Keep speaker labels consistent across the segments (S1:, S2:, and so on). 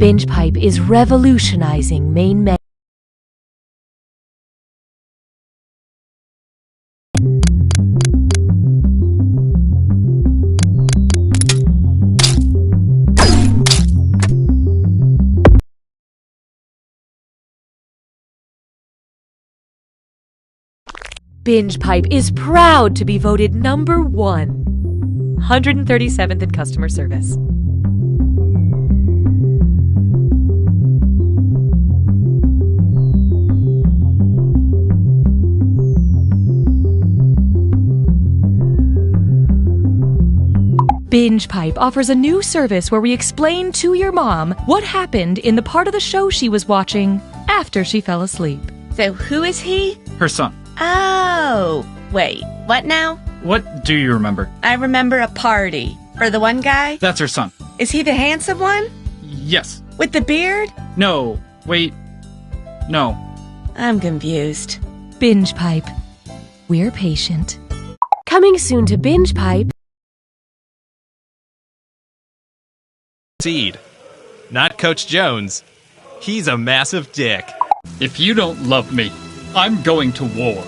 S1: Binge Pipe is revolutionizing main menu. Binge Pipe is proud to be voted number 137th in customer service. Binge Pipe offers a new service where we explain to your mom what happened in the part of the show she was watching after she fell asleep.
S2: So who is he?
S3: Her son.
S2: Oh, wait, what now?
S3: What do you remember?
S2: I remember a party. For the one guy?
S3: That's her son.
S2: Is he the handsome one?
S3: Yes.
S2: With the beard?
S3: No. Wait. No.
S2: I'm confused.
S1: Binge Pipe. We're patient. Coming soon to Binge Pipe.
S4: Seed. Not Coach Jones. He's a massive dick.
S3: If you don't love me, I'm going to war.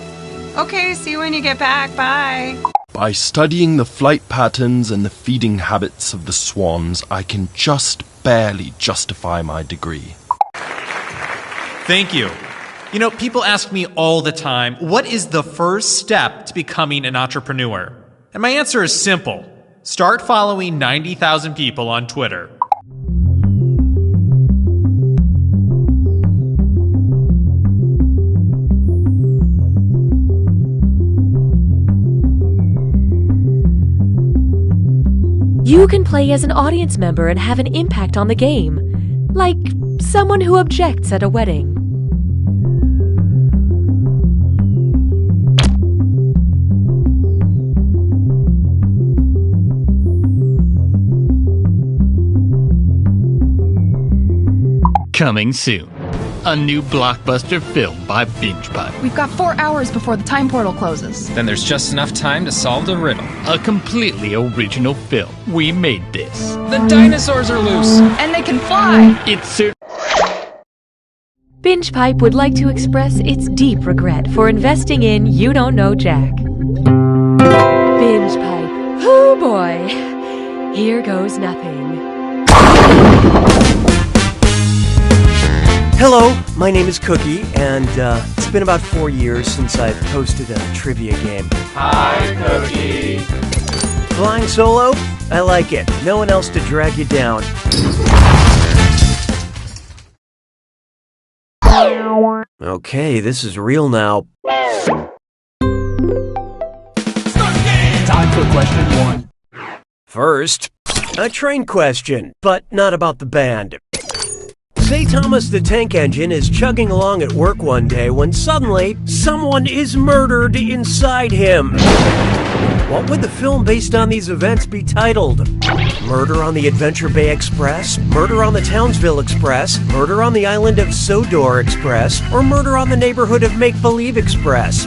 S5: Okay, see you when you get back. Bye.
S6: By studying the flight patterns and the feeding habits of the swans, I can just barely justify my degree.
S4: Thank you. You know, people ask me all the time, what is the first step to becoming an entrepreneur? And my answer is simple. Start following 90,000 people on Twitter.
S1: You can play as an audience member and have an impact on the game, like someone who objects at a wedding.
S7: Coming soon, a new blockbuster film by Binge Pipe.
S8: We've got 4 hours before the time portal closes.
S9: Then there's just enough time to solve the riddle.
S7: A completely original film. We made this.
S9: The dinosaurs are loose!
S8: And they can fly!
S7: It's
S1: Binge Pipe would like to express its deep regret for investing in You Don't Know Jack. Binge Pipe. Oh boy. Here goes nothing.
S10: Hello, my name is Cookie, and it's been about 4 years since I've hosted a trivia game.
S11: Hi, Cookie.
S10: Flying solo? I like it. No one else to drag you down. Okay, this is real now.
S11: Time for question 1.
S10: First, a train question, but not about the band. Say Thomas the Tank Engine is chugging along at work one day when suddenly someone is murdered inside him. What would the film based on these events be titled? Murder on the Adventure Bay Express, Murder on the Townsville Express, Murder on the Island of Sodor Express, or Murder on the Neighborhood of Make-Believe Express?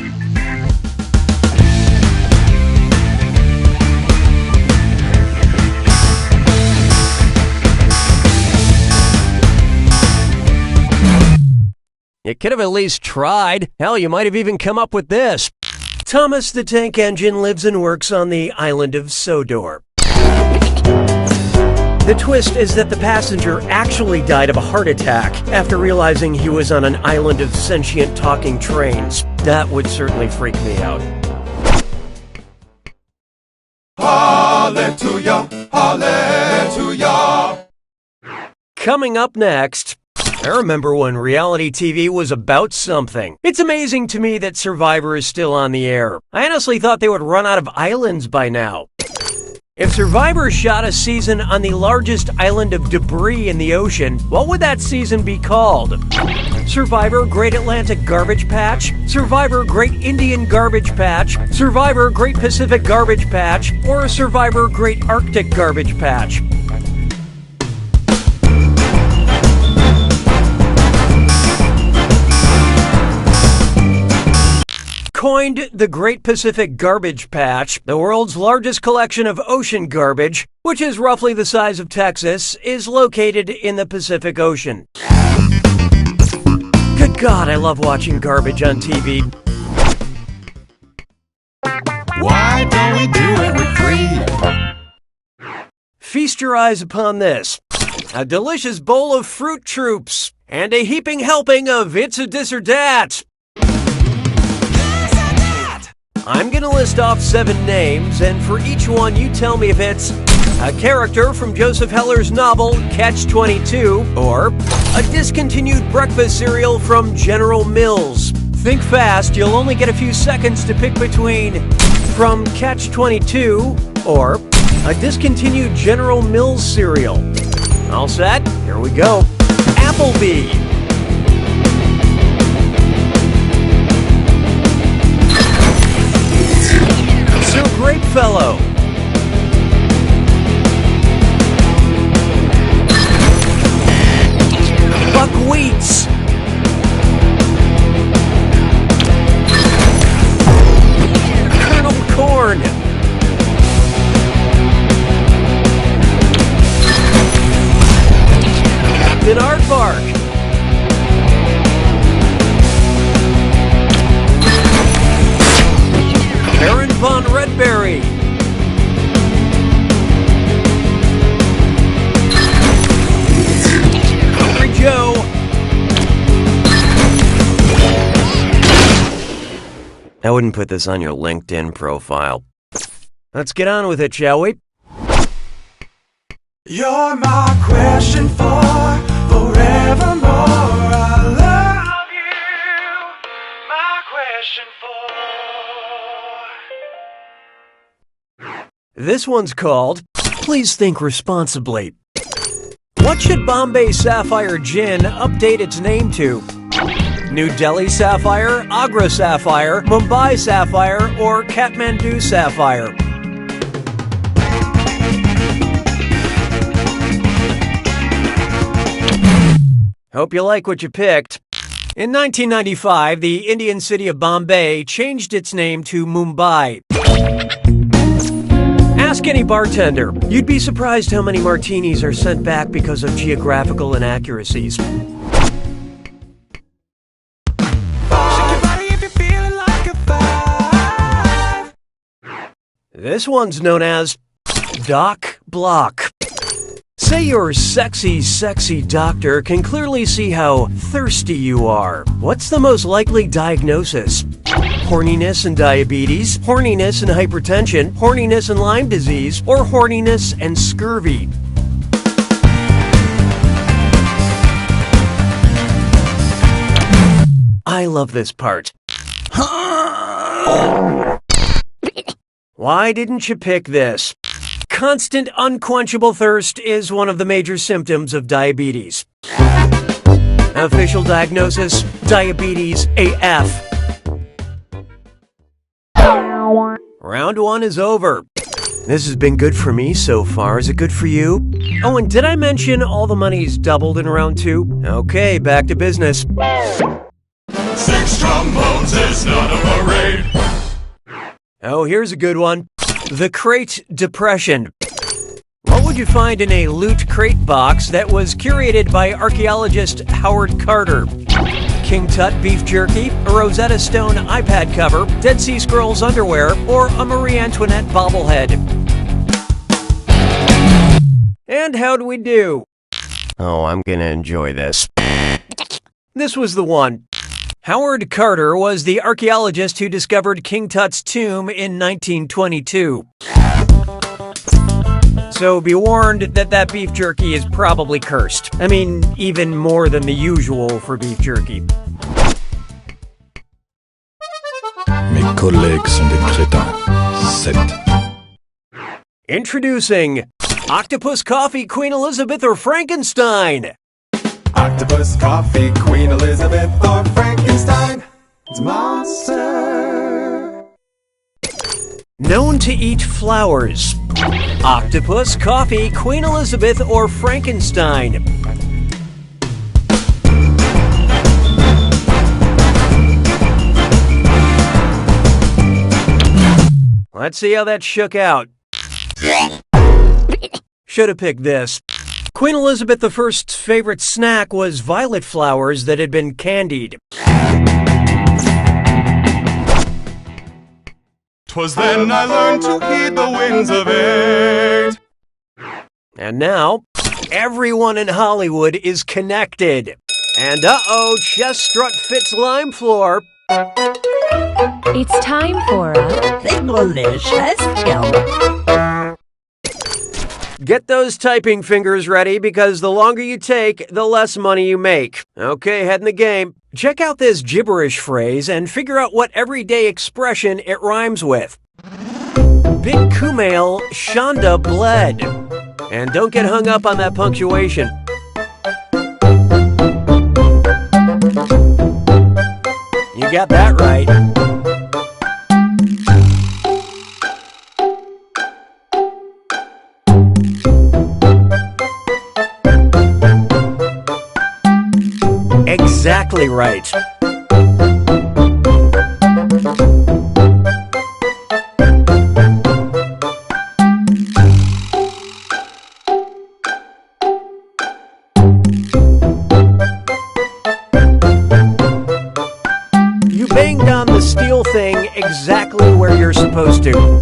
S10: You could have at least tried. Hell, you might have even come up with this. Thomas the Tank Engine lives and works on the island of Sodor. The twist is that the passenger actually died of a heart attack after realizing he was on an island of sentient talking trains. That would certainly freak me out.
S11: Hallelujah, hallelujah.
S10: Coming up next... I remember when reality TV was about something. It's amazing to me that Survivor is still on the air. I honestly thought they would run out of islands by now. If Survivor shot a season on the largest island of debris in the ocean, what would that season be called? Survivor Great Atlantic Garbage Patch? Survivor Great Indian Garbage Patch? Survivor Great Pacific Garbage Patch? Or Survivor Great Arctic Garbage Patch? coined the Great Pacific Garbage Patch, the world's largest collection of ocean garbage, which is roughly the size of Texas, is located in the Pacific Ocean. Good God, I love watching garbage on TV.
S11: Why don't we do it with free?
S10: Feast your eyes upon this. A delicious bowl of Fruit Troops and a heaping helping of It's a Dis or Dat. I'm going to list off 7 names, and for each one you tell me if it's a character from Joseph Heller's novel Catch-22 or a discontinued breakfast cereal from General Mills. Think fast, you'll only get a few seconds to pick between from Catch-22 or a discontinued General Mills cereal. All set? Here we go. Applebee. Sir Grapefellow. Buckwheats. Colonel Corn. Captain Aardvark. Baron von Redberry. Hungry Joe. I wouldn't put this on your LinkedIn profile. Let's get on with it, shall we?
S11: You're my question for forevermore. I love you. My question for.
S10: This one's called Please Think Responsibly. What should Bombay Sapphire Gin update its name to? New Delhi Sapphire, Agra Sapphire, Mumbai Sapphire, or Kathmandu Sapphire? Hope you like what you picked. In 1995, the Indian city of Bombay changed its name to Mumbai. Ask any bartender. You'd be surprised how many martinis are sent back because of geographical inaccuracies. This one's known as Doc Block. Say your sexy, sexy doctor can clearly see how thirsty you are. What's the most likely diagnosis? Horniness and diabetes, horniness and hypertension, horniness and Lyme disease, or horniness and scurvy? I love this part. Why didn't you pick this? Constant unquenchable thirst is one of the major symptoms of diabetes. Official diagnosis, diabetes AF. Round 1 is over. This has been good for me so far. Is it good for you? Oh, and did I mention all the money's doubled in round 2? Okay, back to business.
S11: 6 trombones is not a parade.
S10: Oh, here's a good one. The Crate Depression. What would you find in a loot crate box that was curated by archaeologist Howard Carter? King Tut beef jerky, a Rosetta Stone iPad cover, Dead Sea Scrolls underwear, or a Marie Antoinette bobblehead? And how do we do? Oh, I'm gonna enjoy this. This was the one. Howard Carter was the archaeologist who discovered King Tut's tomb in 1922. So be warned that beef jerky is probably cursed. I mean, even more than the usual for beef jerky.
S12: Mes collègues sont des crétins. 7.
S10: Introducing Octopus Coffee, Queen Elizabeth, or Frankenstein.
S11: Octopus, coffee, Queen Elizabeth, or Frankenstein. It's a monster.
S10: Known to eat flowers. Octopus, coffee, Queen Elizabeth, or Frankenstein. Let's see how that shook out. Should have picked this. Queen Elizabeth I's favorite snack was violet flowers that had been candied.
S11: 'Twas then I learned to heed the winds of age.
S10: And now, everyone in Hollywood is connected. And chest strut fits lime floor.
S1: It's time for a
S2: Delicious film.
S10: Get those typing fingers ready because the longer you take, the less money you make. Okay, head in the game. Check out this gibberish phrase and figure out what everyday expression it rhymes with. Big Kumail Shonda bled. And don't get hung up on that punctuation. You got that right. Exactly right. You banged on the steel thing exactly where you're supposed to.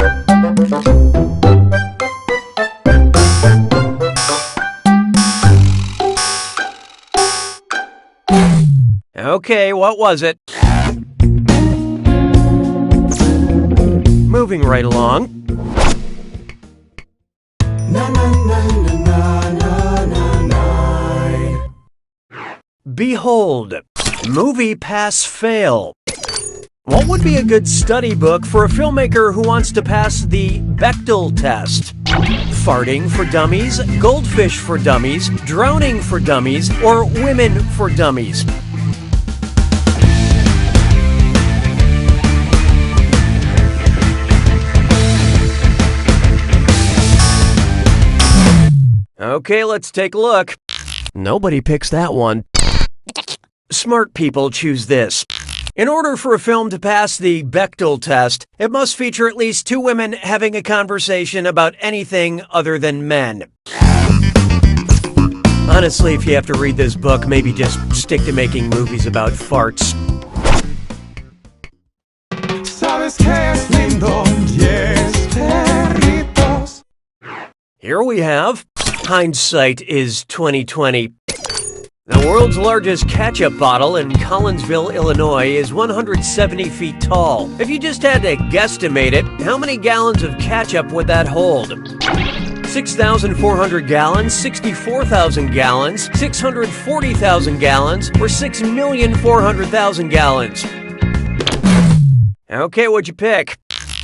S10: Okay, what was it? Moving right along. Behold, movie pass fail. What would be a good study book for a filmmaker who wants to pass the Bechdel test? Farting for dummies, goldfish for dummies, drowning for dummies, or women for dummies? Okay, let's take a look. Nobody picks that one. Smart people choose this. In order for a film to pass the Bechdel test, it must feature at least two women having a conversation about anything other than men. Honestly, if you have to read this book, maybe just stick to making movies about farts.
S11: Sabes que es lindo, yes, perritos.
S10: Here we have hindsight is 2020. The world's largest ketchup bottle in Collinsville, Illinois is 170 feet tall. If you just had to guesstimate it, how many gallons of ketchup would that hold? 6,400 gallons, 64,000 gallons, 640,000 gallons, or 6,400,000 gallons? Okay, what'd you pick?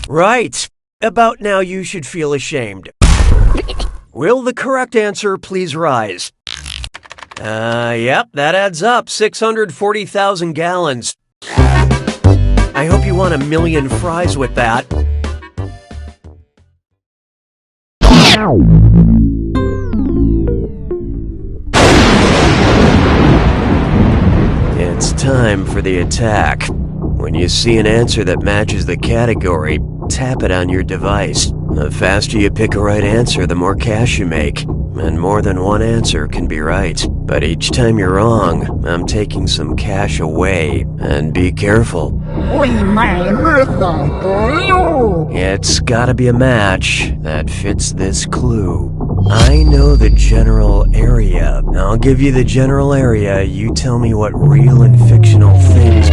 S10: Right. About now you should feel ashamed. Will the correct answer please rise? Yep, that adds up. 640,000 gallons. I hope you want 1 million fries with that. It's time for the attack. When you see an answer that matches the category, tap it on your device. The faster you pick a right answer, the more cash you make. And more than one answer can be right. But each time you're wrong, I'm taking some cash away. And be careful. It's gotta be a match that fits this clue. I know the general area. I'll give you the general area. You tell me what real and fictional things.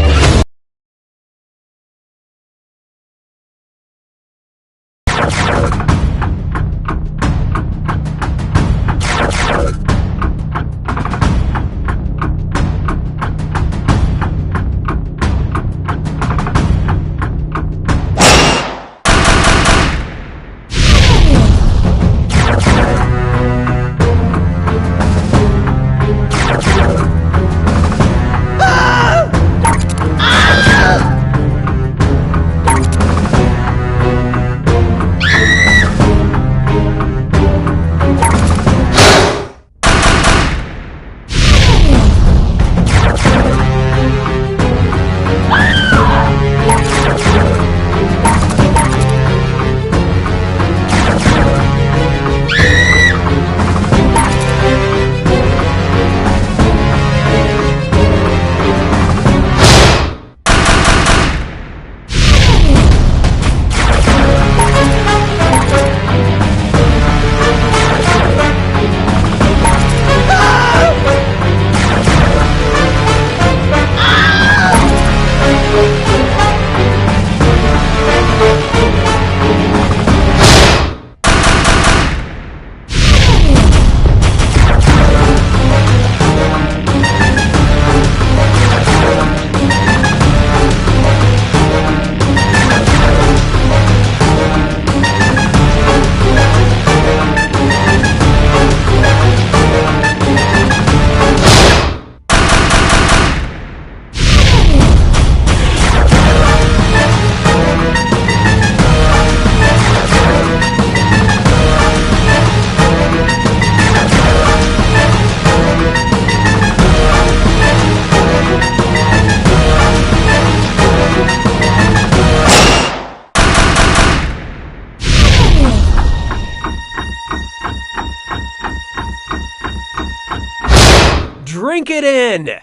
S10: win!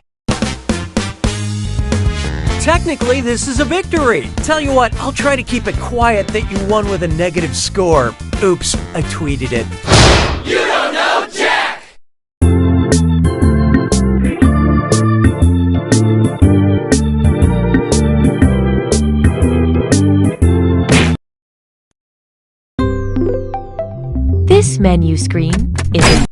S10: Technically, this is a victory. Tell you what, I'll try to keep it quiet that you won with a negative score. Oops, I tweeted it.
S11: You don't know Jack!
S1: This menu screen is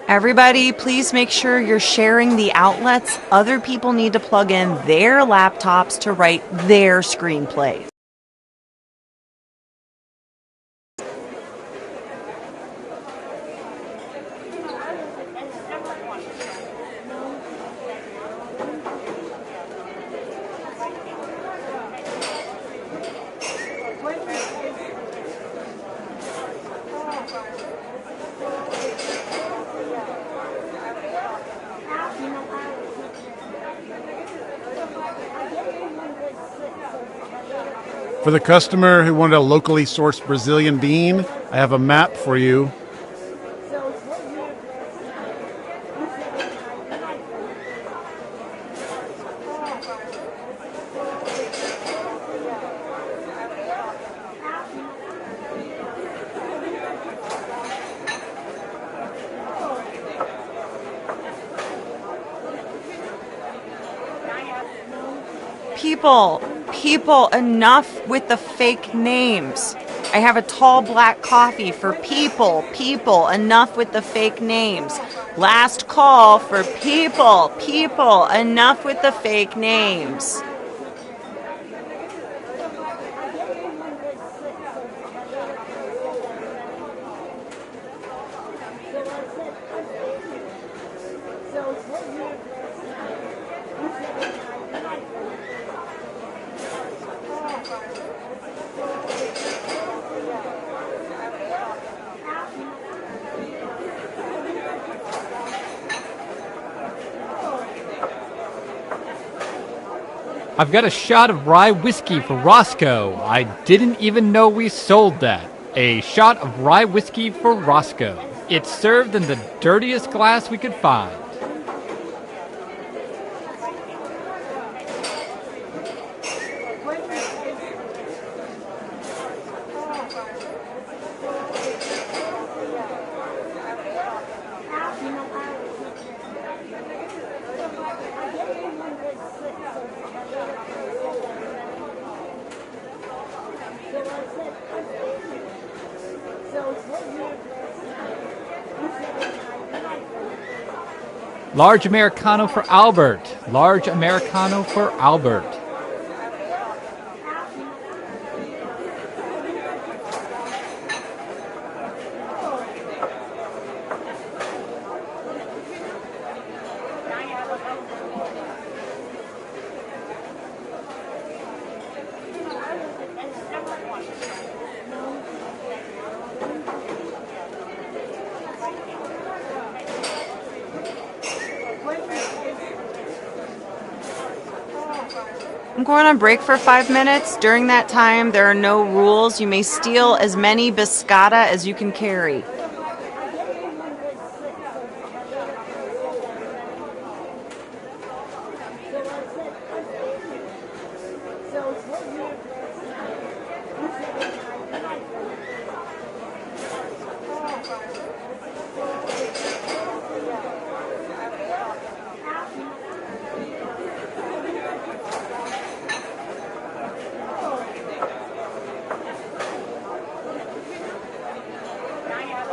S5: Everybody, please make sure you're sharing the outlets. Other people need to plug in their laptops to write their screenplays.
S13: For the customer who wanted a locally sourced Brazilian bean, I have a map for you.
S5: People, enough with the fake names. I have a tall black coffee for people, enough with the fake names. Last call for people, enough with the fake names.
S9: I've got a shot of rye whiskey for Roscoe. I didn't even know we sold that. A shot of rye whiskey for Roscoe. It's served in the dirtiest glass we could find. Large Americano for Albert. Large Americano for Albert.
S5: I'm going on break for 5 minutes. During that time, there are no rules. You may steal as many biscotta as you can carry.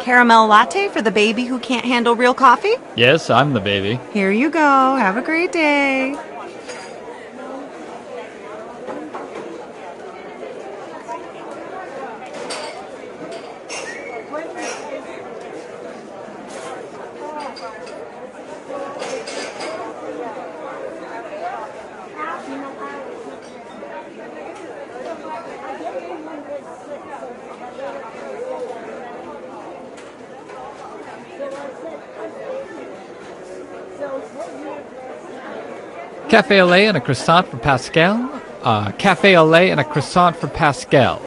S5: Caramel latte for the baby who can't handle real coffee?
S9: Yes, I'm the baby.
S5: Here you go. Have a great day.
S9: Cafe au lait and a croissant for Pascal. Cafe au lait and a croissant for Pascal.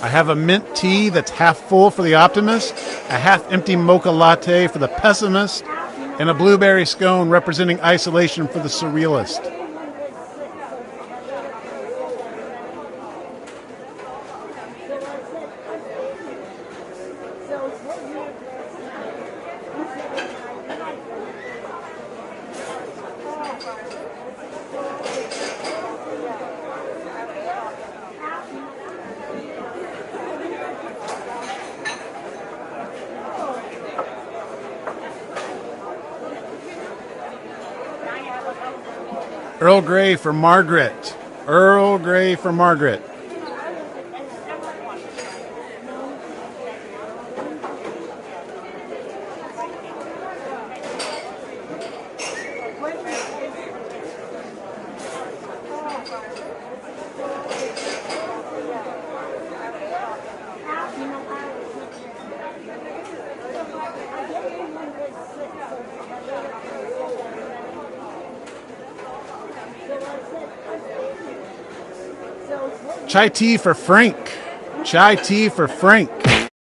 S13: I have a mint tea that's half full for the optimist, a half-empty mocha latte for the pessimist, and a blueberry scone representing isolation for the surrealist. Earl Grey for Margaret. Earl Grey for Margaret. Chai tea for Frank. Chai tea for Frank.